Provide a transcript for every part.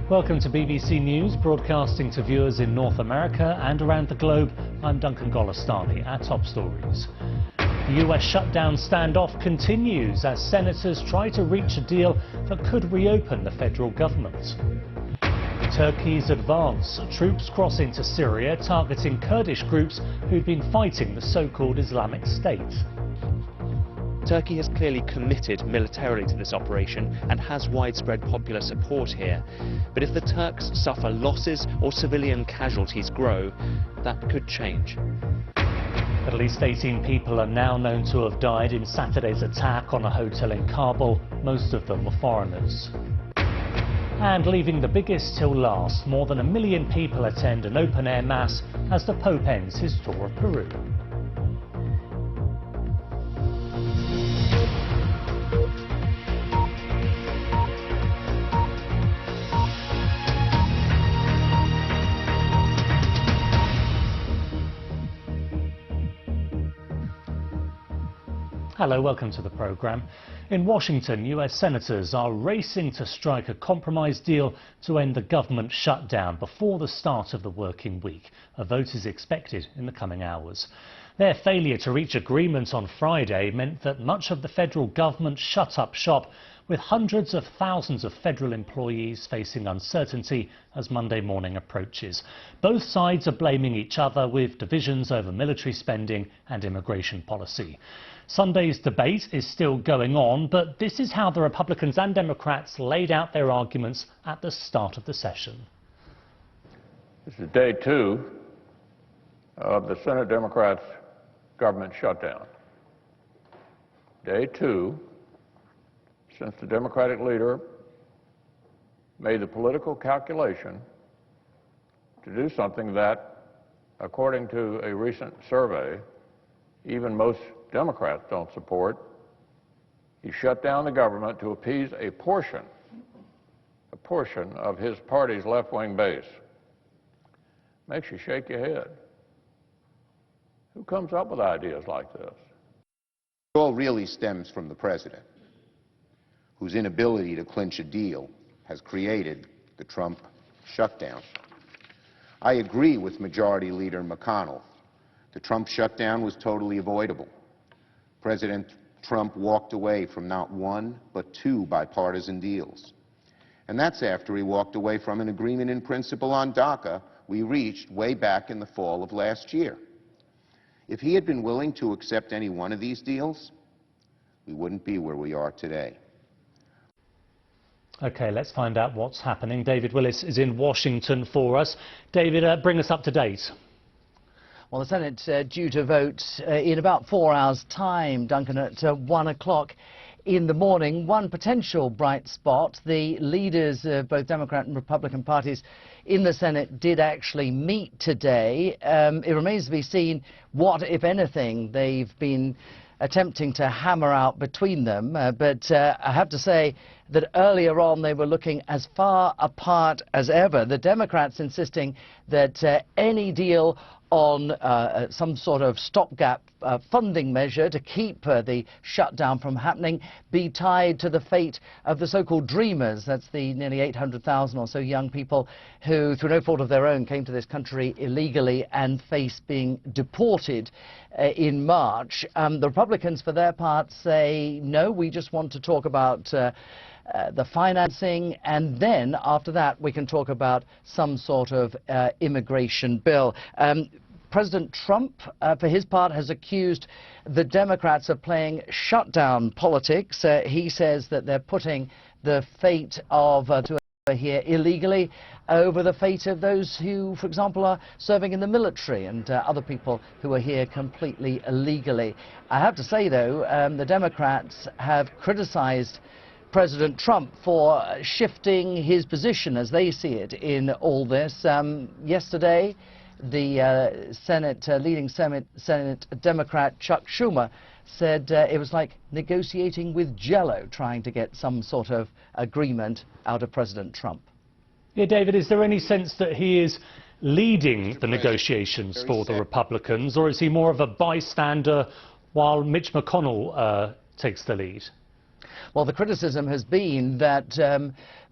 Welcome to BBC News, broadcasting to viewers in North America and around the globe. I'm Duncan Golestani. Our top stories. The US shutdown standoff continues as senators try to reach a deal that could reopen the federal government. Turkey's advance, troops cross into Syria targeting Kurdish groups who've been fighting the so-called Islamic State. Turkey has clearly committed militarily to this operation and has widespread popular support here. But if the Turks suffer losses or civilian casualties grow, that could change. At least 18 people are now known to have died in Saturday's attack on a hotel in Kabul. Most of them were foreigners. And leaving the biggest till last, more than 1 million people attend an open-air mass as the Pope ends his tour of Peru. Hello, welcome to the programme. In Washington, US senators are racing to strike a compromise deal to end the government shutdown before the start of the working week. A vote is expected in the coming hours. Their failure to reach agreement on Friday meant that much of the federal government shut up shop, with hundreds of thousands of federal employees facing uncertainty as Monday morning approaches. Both sides are blaming each other, with divisions over military spending and immigration policy. Sunday's debate is still going on, but this is how the Republicans and Democrats laid out their arguments at the start of the session. This is day 2 of the Senate Democrats' government shutdown. Day 2 since the Democratic leader made the political calculation to do something that, according to a recent survey, even most Democrats don't support. He shut down the government to appease a portion of his party's left-wing base. Makes you shake your head. Who comes up with ideas like this? It all really stems from the president, whose inability to clinch a deal has created the Trump shutdown. I agree with Majority Leader McConnell. The Trump shutdown was totally avoidable. President Trump walked away from not one, but 2 bipartisan deals. And that's after he walked away from an agreement in principle on DACA we reached way back in the fall of last year. If he had been willing to accept any one of these deals, we wouldn't be where we are today. OK, let's find out what's happening. David Willis is in Washington for us. David, bring us up to date. Well, the Senate's due to vote in about 4 hours' time, Duncan, at 1 o'clock in the morning. One potential bright spot, the leaders of both Democrat and Republican parties in the Senate did actually meet today. It remains to be seen what, if anything, they've been attempting to hammer out between them. But I have to say that earlier on they were looking as far apart as ever. The Democrats insisting that any deal on some sort of stopgap funding measure to keep the shutdown from happening be tied to the fate of the so-called Dreamers. That's the nearly 800,000 or so young people who, through no fault of their own, came to this country illegally and face being deported in March. The Republicans, for their part, say, no, we just want to talk about the financing, and then after that we can talk about some sort of immigration bill. President Trump, for his part, has accused the Democrats of playing shutdown politics. He says that they're putting the fate of to here illegally over the fate of those who, for example, are serving in the military and other people who are here completely illegally. I have to say, though, the Democrats have criticized President Trump for shifting his position, as they see it, in all this. Yesterday, the leading Senate Democrat Chuck Schumer said it was like negotiating with Jell-O, trying to get some sort of agreement out of President Trump. Yeah, David, is there any sense that he is leading the negotiations for the Republicans, or is he more of a bystander while Mitch McConnell takes the lead? Well, the criticism has been that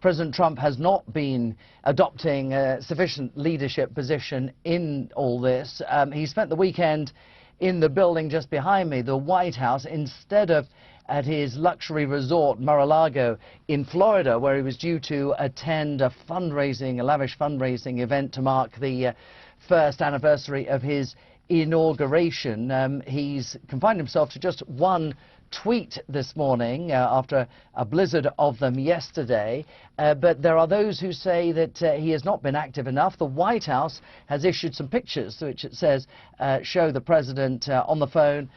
President Trump has not been adopting a sufficient leadership position in all this. He spent the weekend in the building just behind me, the White House, instead of at his luxury resort, Mar-a-Lago, in Florida, where he was due to attend a lavish fundraising event to mark the first anniversary of his inauguration. He's confined himself to just one tweet this morning after a blizzard of them yesterday, but there are those who say that he has not been active enough. The White House has issued some pictures which it says show the president on the phone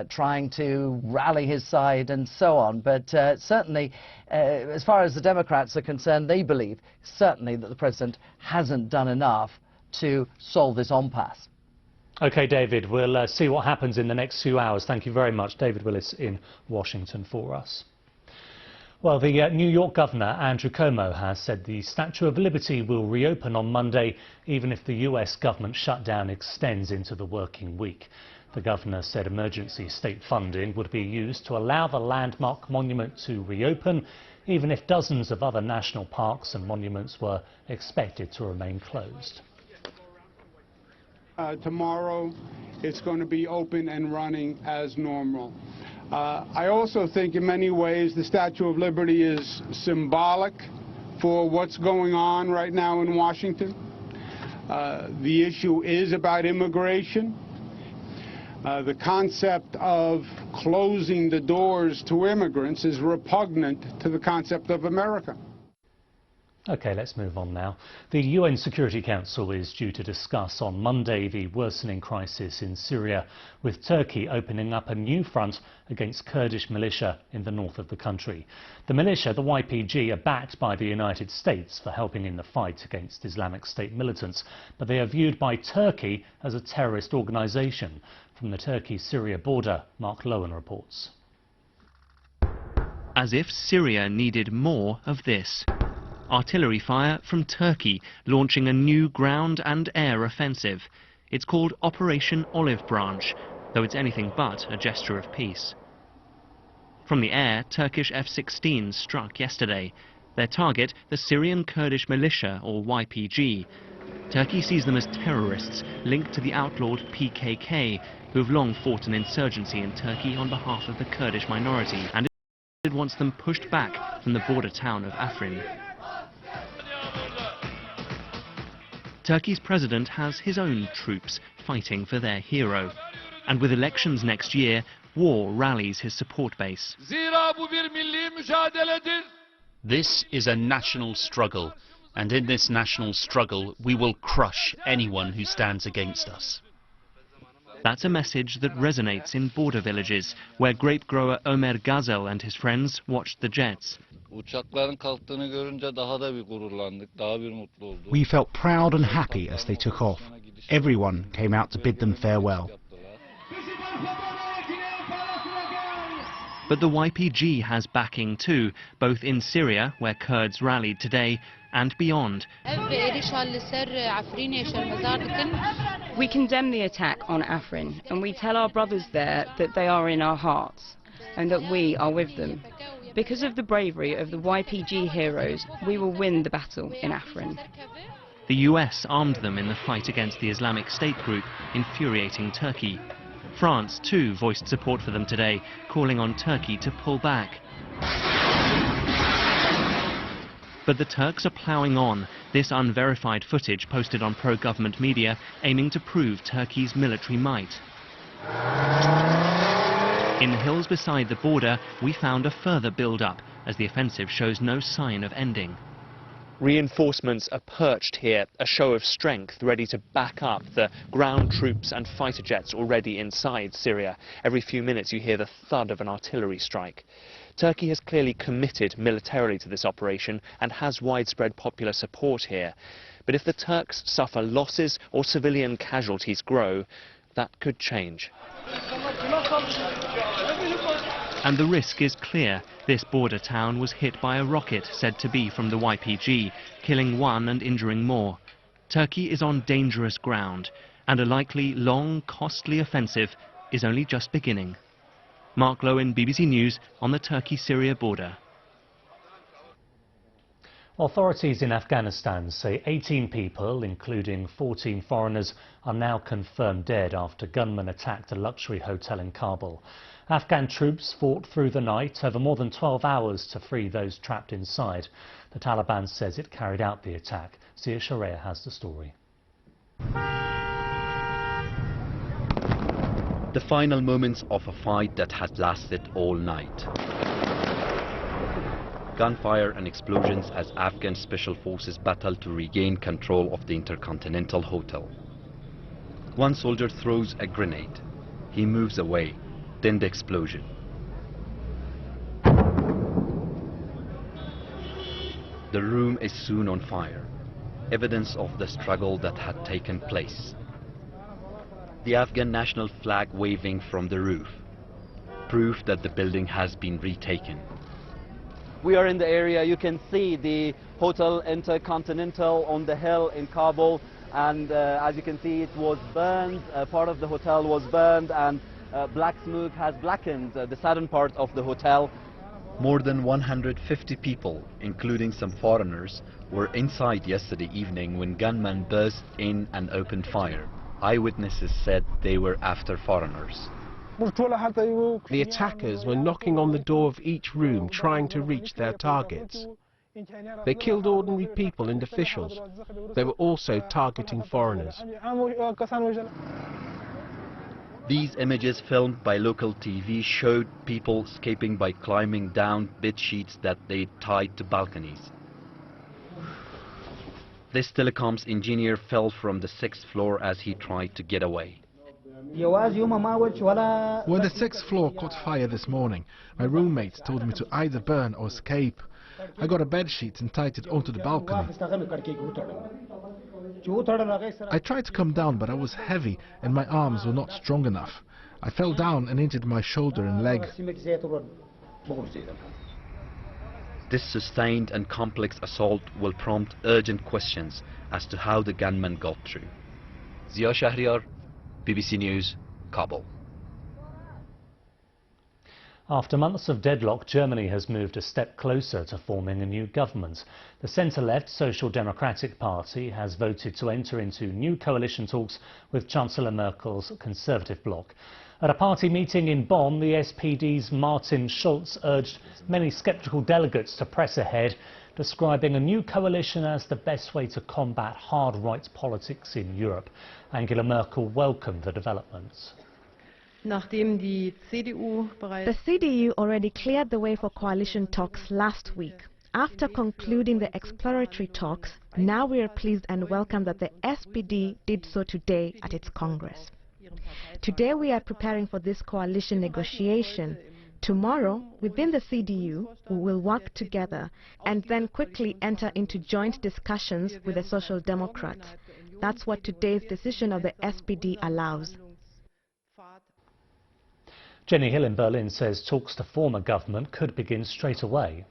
trying to rally his side and so on, but certainly as far as the Democrats are concerned, they believe certainly that the president hasn't done enough to solve this impasse. OK, David, we'll see what happens in the next few hours. Thank you very much. David Willis in Washington for us. Well, the New York Governor, Andrew Cuomo, has said the Statue of Liberty will reopen on Monday, even if the US government shutdown extends into the working week. The governor said emergency state funding would be used to allow the landmark monument to reopen, even if dozens of other national parks and monuments were expected to remain closed. Tomorrow, it's going to be open and running as normal. I also think in many ways the Statue of Liberty is symbolic for what's going on right now in Washington. The issue is about immigration. The concept of closing the doors to immigrants is repugnant to the concept of America. OK, let's move on now. The UN Security Council is due to discuss on Monday the worsening crisis in Syria, with Turkey opening up a new front against Kurdish militia in the north of the country. The militia, the YPG, are backed by the United States for helping in the fight against Islamic State militants, but they are viewed by Turkey as a terrorist organisation. From the Turkey-Syria border, Mark Lowen reports. As if Syria needed more of this. Artillery fire from Turkey, launching a new ground and air offensive. It's called Operation Olive Branch, though it's anything but a gesture of peace. From the air, Turkish F-16s struck yesterday. Their target, the Syrian Kurdish militia, or YPG. Turkey sees them as terrorists linked to the outlawed PKK, who have long fought an insurgency in Turkey on behalf of the Kurdish minority, and it wants them pushed back from the border town of Afrin. Turkey's president has his own troops fighting for their hero. And with elections next year, war rallies his support base. This is a national struggle, and in this national struggle we will crush anyone who stands against us. That's a message that resonates in border villages, where grape grower Ömer Gazel and his friends watched the jets. We felt proud and happy as they took off. Everyone came out to bid them farewell. But the YPG has backing too, both in Syria, where Kurds rallied today, and beyond. We condemn the attack on Afrin, and we tell our brothers there that they are in our hearts, and that we are with them. Because of the bravery of the YPG heroes, we will win the battle in Afrin. The US armed them in the fight against the Islamic State group, infuriating Turkey. France, too, voiced support for them today, calling on Turkey to pull back. But the Turks are ploughing on, this unverified footage posted on pro-government media aiming to prove Turkey's military might. In the hills beside the border, we found a further build-up, as the offensive shows no sign of ending. Reinforcements are perched here, a show of strength, ready to back up the ground troops and fighter jets already inside Syria. Every few minutes you hear the thud of an artillery strike. Turkey has clearly committed militarily to this operation and has widespread popular support here. But if the Turks suffer losses or civilian casualties grow, that could change. And the risk is clear. This border town was hit by a rocket said to be from the YPG, killing one and injuring more. Turkey is on dangerous ground, and a likely long, costly offensive is only just beginning. Mark Lowen, BBC News, on the Turkey-Syria border. Authorities in Afghanistan say 18 people, including 14 foreigners, are now confirmed dead after gunmen attacked a luxury hotel in Kabul. Afghan troops fought through the night over more than 12 hours to free those trapped inside. The Taliban says it carried out the attack. Sia Sharia has the story. The final moments of a fight that had lasted all night. Gunfire and explosions as Afghan special forces battle to regain control of the Intercontinental Hotel. One soldier throws a grenade. He moves away. Then the explosion. The room is soon on fire. Evidence of the struggle that had taken place. The Afghan national flag waving from the roof. Proof that the building has been retaken. We are in the area. You can see the Hotel Intercontinental on the hill in Kabul, and as you can see, it was burned. Part of the hotel was burned, and black smoke has blackened the southern part of the hotel. More than 150 people, including some foreigners, were inside yesterday evening when gunmen burst in and opened fire. Eyewitnesses said they were after foreigners. The attackers were knocking on the door of each room trying to reach their targets. They killed ordinary people and officials. They were also targeting foreigners. These images filmed by local TV showed people escaping by climbing down bed sheets that they tied to balconies. This telecoms engineer fell from the 6th floor as he tried to get away. When the 6th floor caught fire this morning, my roommates told me to either burn or escape. I got a bed sheet and tied it onto the balcony. I tried to come down, but I was heavy and my arms were not strong enough. I fell down and injured my shoulder and leg. This sustained and complex assault will prompt urgent questions as to how the gunmen got through. Zia Shahriar, BBC News, Kabul. After months of deadlock, Germany has moved a step closer to forming a new government. The centre-left Social Democratic Party has voted to enter into new coalition talks with Chancellor Merkel's Conservative bloc. At a party meeting in Bonn, the SPD's Martin Schulz urged many sceptical delegates to press ahead, describing a new coalition as the best way to combat hard right politics in Europe. Angela Merkel welcomed the developments. The CDU already cleared the way for coalition talks last week. After concluding the exploratory talks, now we are pleased and welcome that the SPD did so today at its Congress. Today we are preparing for this coalition negotiation. Tomorrow, within the CDU, we will work together and then quickly enter into joint discussions with the Social Democrats. That's what today's decision of the SPD allows. Jenny Hill in Berlin says talks to form a government could begin straight away.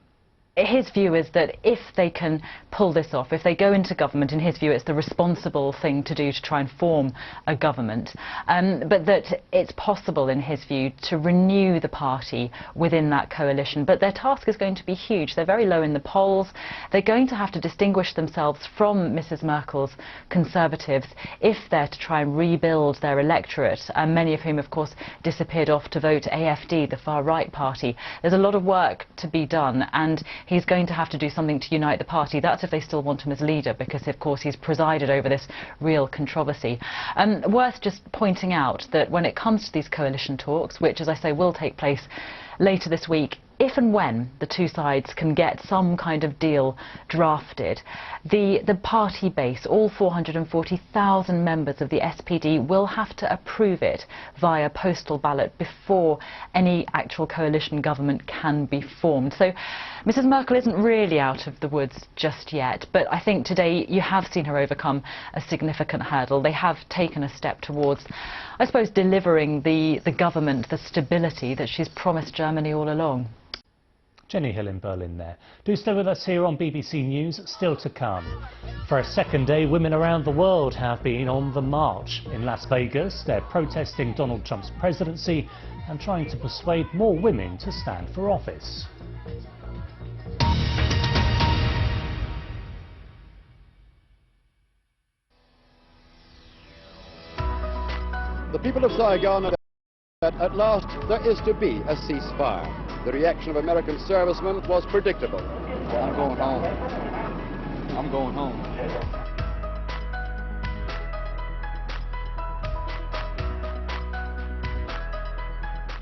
His view is that if they can pull this off, if they go into government, in his view it's the responsible thing to do to try and form a government, but that it's possible, in his view, to renew the party within that coalition. But their task is going to be huge. They're very low in the polls. They're going to have to distinguish themselves from Mrs. Merkel's Conservatives if they're to try and rebuild their electorate, many of whom, of course, disappeared off to vote AfD, the far-right party. There's a lot of work to be done, and he's going to have to do something to unite the party. That's if they still want him as leader, because of course he's presided over this real controversy. Worth just pointing out that when it comes to these coalition talks, which, as I say, will take place later this week, if and when the two sides can get some kind of deal drafted, the party base, all 440,000 members of the SPD, will have to approve it via postal ballot before any actual coalition government can be formed. So Mrs. Merkel isn't really out of the woods just yet, but I think today you have seen her overcome a significant hurdle. They have taken a step towards, I suppose, delivering the government, the stability that she's promised Germany all along. Jenny Hill in Berlin there. Do stay with us here on BBC News, still to come. For a second day, women around the world have been on the march. In Las Vegas, they're protesting Donald Trump's presidency and trying to persuade more women to stand for office. people of Saigon are that at last there is to be a ceasefire. The reaction of American servicemen was predictable. I'm going home. I'm going home.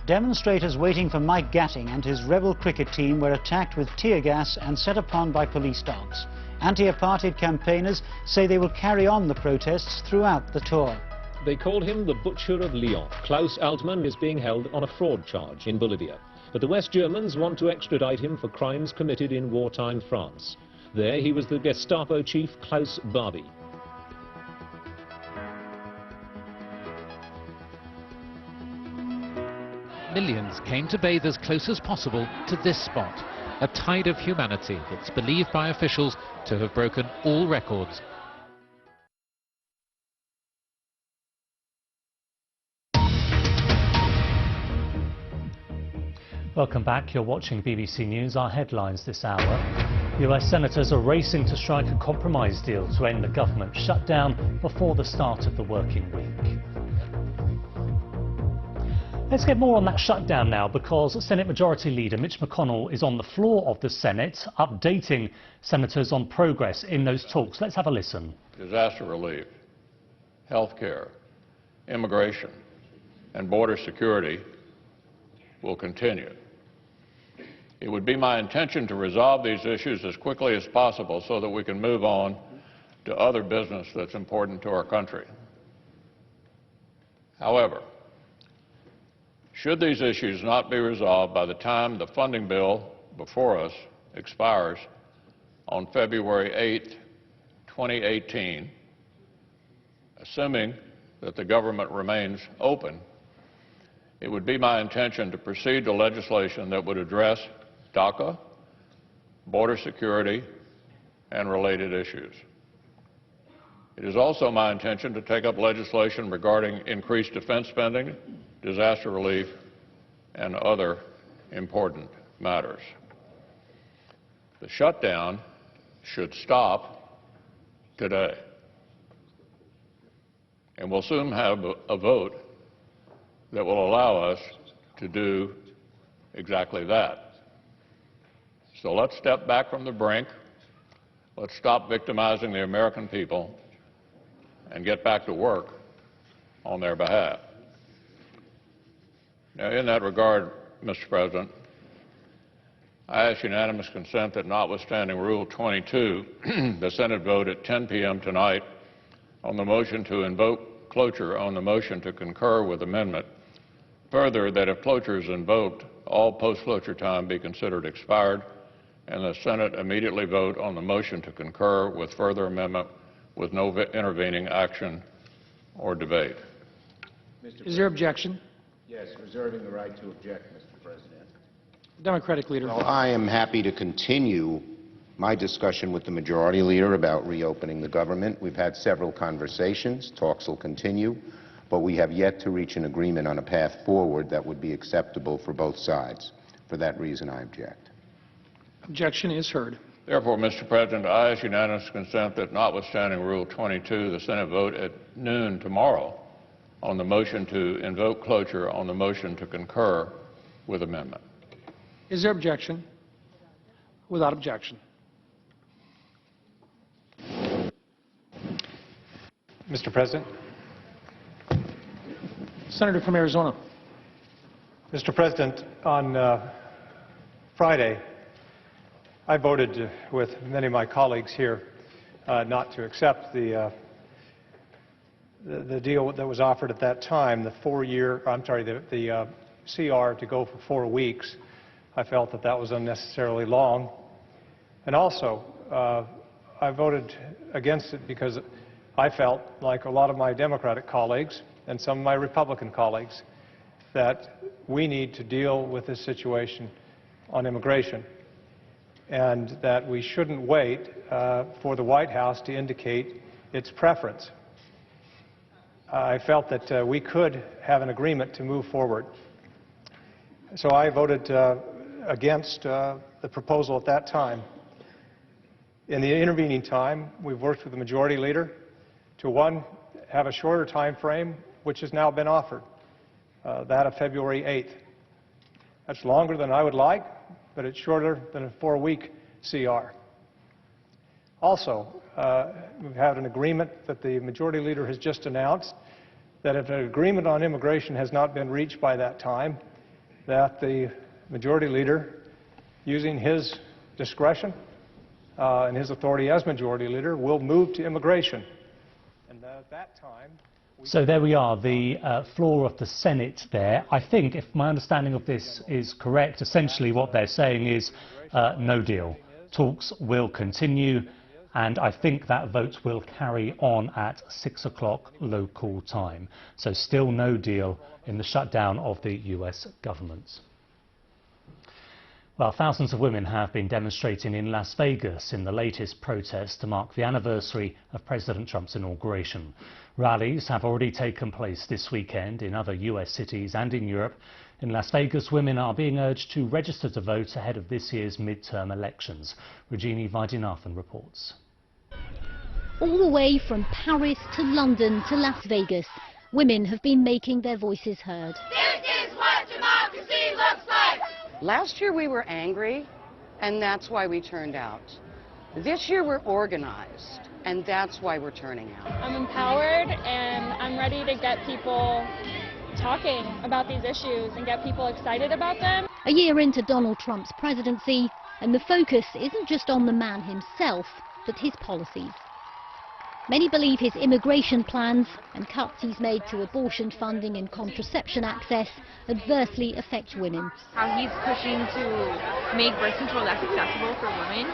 Demonstrators waiting for Mike Gatting and his rebel cricket team were attacked with tear gas and set upon by police dogs. Anti-apartheid campaigners say they will carry on the protests throughout the tour. They called him the Butcher of Lyon. Klaus Altmann is being held on a fraud charge in Bolivia. But the West Germans want to extradite him for crimes committed in wartime France. There he was the Gestapo chief Klaus Barbie. Millions came to bathe as close as possible to this spot, a tide of humanity that's believed by officials to have broken all records. Welcome back. You're watching BBC News. Our headlines this hour. US senators are racing to strike a compromise deal to end the government shutdown before the start of the working week. Let's get more on that shutdown now, because Senate Majority Leader Mitch McConnell is on the floor of the Senate updating senators on progress in those talks. Let's have a listen. Disaster relief, health care, immigration, and border security will continue. It would be my intention to resolve these issues as quickly as possible so that we can move on to other business that's important to our country. However, should these issues not be resolved by the time the funding bill before us expires on February 8, 2018, assuming that the government remains open, it would be my intention to proceed to legislation that would address DACA, border security, and related issues. It is also my intention to take up legislation regarding increased defense spending, disaster relief, and other important matters. The shutdown should stop today, and we'll soon have a vote that will allow us to do exactly that. So let's step back from the brink, let's stop victimizing the American people, and get back to work on their behalf. Now, in that regard, Mr. President, I ask unanimous consent that, notwithstanding Rule 22, the Senate vote at 10 p.m. tonight on the motion to invoke cloture on the motion to concur with amendment. Further, that if cloture is invoked, all post-cloture time be considered expired, and the Senate immediately vote on the motion to concur with further amendment with no intervening action or debate. Is there objection? Yes, reserving the right to object, Mr. President. Democratic Leader. Well, I am happy to continue my discussion with the Majority Leader about reopening the government. We've had several conversations. Talks will continue, but we have yet to reach an agreement on a path forward that would be acceptable for both sides. For that reason, I object. Objection is heard. Therefore, Mr. President, I ask unanimous consent that, notwithstanding Rule 22, the Senate vote at noon tomorrow on the motion to invoke cloture on the motion to concur with amendment. Is there objection? Without objection. Mr. President. Senator from Arizona. Mr. President, on Friday, I voted with many of my colleagues here not to accept the deal that was offered at that time, the CR to go for 4 weeks. I felt that that was unnecessarily long. And also, I voted against it because I felt, like a lot of my Democratic colleagues and some of my Republican colleagues, that we need to deal with this situation on immigration, and that we shouldn't wait for the White House to indicate its preference. I felt that we could have an agreement to move forward. So I voted against the proposal at that time. In the intervening time, we've worked with the Majority Leader to, one, have a shorter time frame which has now been offered, that of February 8th. That's longer than I would like, but it's shorter than a 4-week CR. Also, we've had an agreement that the Majority Leader has just announced that if an agreement on immigration has not been reached by that time, that the Majority Leader, using his discretion and his authority as Majority Leader, will move to immigration. And at that time... So there we are, the floor of the Senate there. I think, if my understanding of this is correct, essentially what they're saying is no deal. Talks will continue, and I think that vote will carry on at 6 o'clock local time. So still no deal in the shutdown of the US government. Well, thousands of women have been demonstrating in Las Vegas in the latest protest to mark the anniversary of President Trump's inauguration. Rallies have already taken place this weekend in other US cities and in Europe. In Las Vegas, women are being urged to register to vote ahead of this year's midterm elections. Rajini Vaidyanathan reports. All the way from Paris to London to Las Vegas, women have been making their voices heard. This is what democracy looks like! Last year we were angry, and that's why we turned out. This year we're organized, and that's why we're turning out. I'm empowered, and I'm ready to get people talking about these issues and get people excited about them. A year into Donald Trump's presidency, and the focus isn't just on the man himself, but his policies. Many believe his immigration plans and cuts he's made to abortion funding and contraception access adversely affect women. How he's pushing to make birth control less accessible for women.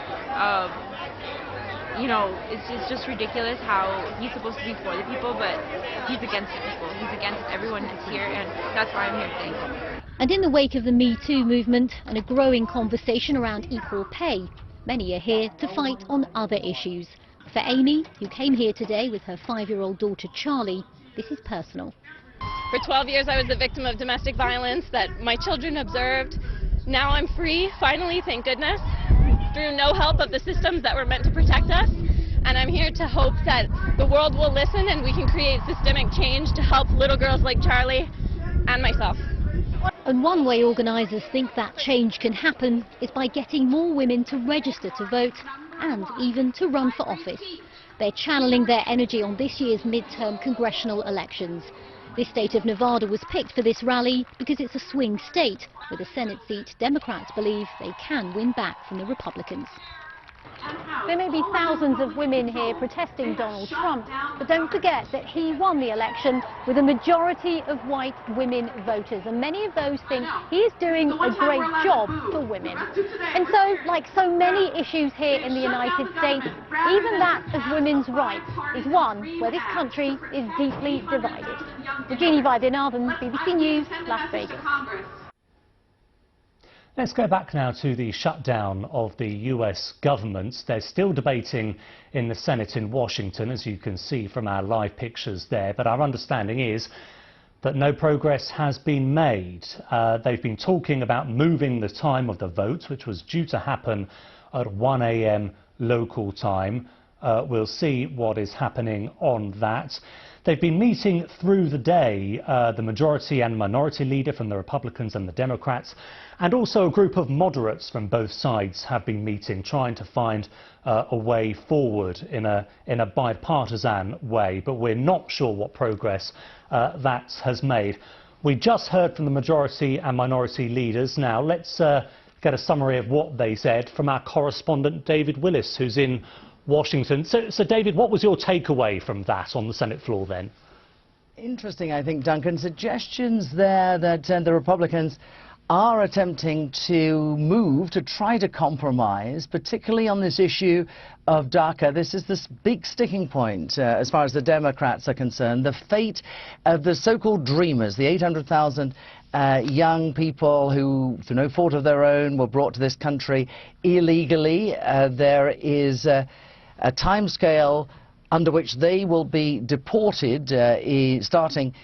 You know, it's just ridiculous how he's supposed to be for the people, but he's against the people. He's against everyone that's here, and that's why I'm here today. And in the wake of the Me Too movement and a growing conversation around equal pay, many are here to fight on other issues. For Amy, who came here today with her 5-year-old daughter Charlie, this is personal. For 12 years I was the victim of domestic violence that my children observed. Now I'm free, finally, thank goodness, through no help of the systems that were meant to protect us. And I'm here to hope that the world will listen and we can create systemic change to help little girls like Charlie and myself. And one way organisers think that change can happen is by getting more women to register to vote and even to run for office. They're channeling their energy on this year's midterm congressional elections. This state of Nevada was picked for this rally because it's a swing state. With a Senate seat, Democrats believe they can win back from the Republicans. There may be thousands of women here protesting Donald Trump, but don't forget that he won the election with a majority of white women voters, and many of those think he is doing a great job for women. And so, like so many issues here in the United States, even that of women's rights is one where this country is deeply divided. Rajini Vaidyanathan, BBC News, Las Vegas. Let's go back now to the shutdown of the US government. They're still debating in the Senate in Washington, as you can see from our live pictures there, but our understanding is that no progress has been made. They've been talking about moving the time of the vote, which was due to happen at 1 a.m. local time. We'll see what is happening on that. They've been meeting through the day, the majority and minority leader from the Republicans and the Democrats, and also a group of moderates from both sides have been meeting, trying to find a way forward in a bipartisan way, but we're not sure what progress that has made. We just heard from the majority and minority leaders. Now let's get a summary of what they said from our correspondent David Willis, who's in Washington. So David, what was your takeaway from that on the Senate floor then? Interesting, I think, Duncan. Suggestions there that the Republicans are attempting to move to try to compromise, particularly on this issue of DACA. This is this big sticking point as far as the Democrats are concerned. The fate of the so-called Dreamers, the 800,000 young people who, through no fault of their own, were brought to this country illegally. There is a timescale under which they will be deported starting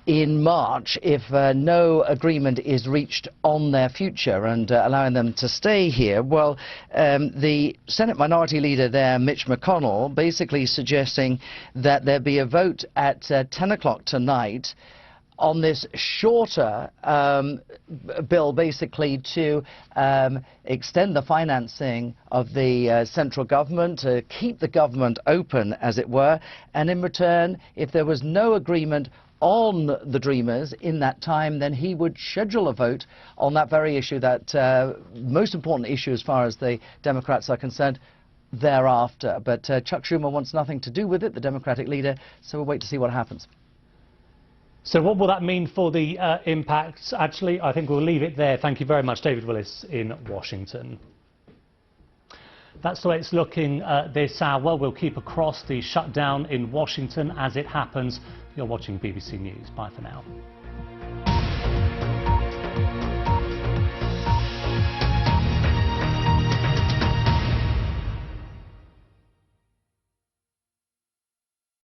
in March if no agreement is reached on their future and allowing them to stay here. Well, the Senate Minority Leader there, Mitch McConnell, basically suggesting that there be a vote at 10 o'clock tonight on this shorter bill, basically to extend the financing of the central government, to keep the government open, as it were, and in return, if there was no agreement on the Dreamers in that time, then he would schedule a vote on that very issue, that most important issue as far as the Democrats are concerned, thereafter. But Chuck Schumer wants nothing to do with it, the Democratic leader, so we'll wait to see what happens. So what will that mean for the impacts? Actually, I think we'll leave it there. Thank you very much, David Willis in Washington. That's the way it's looking this hour. We'll keep across the shutdown in Washington as it happens. You're watching BBC News. Bye for now.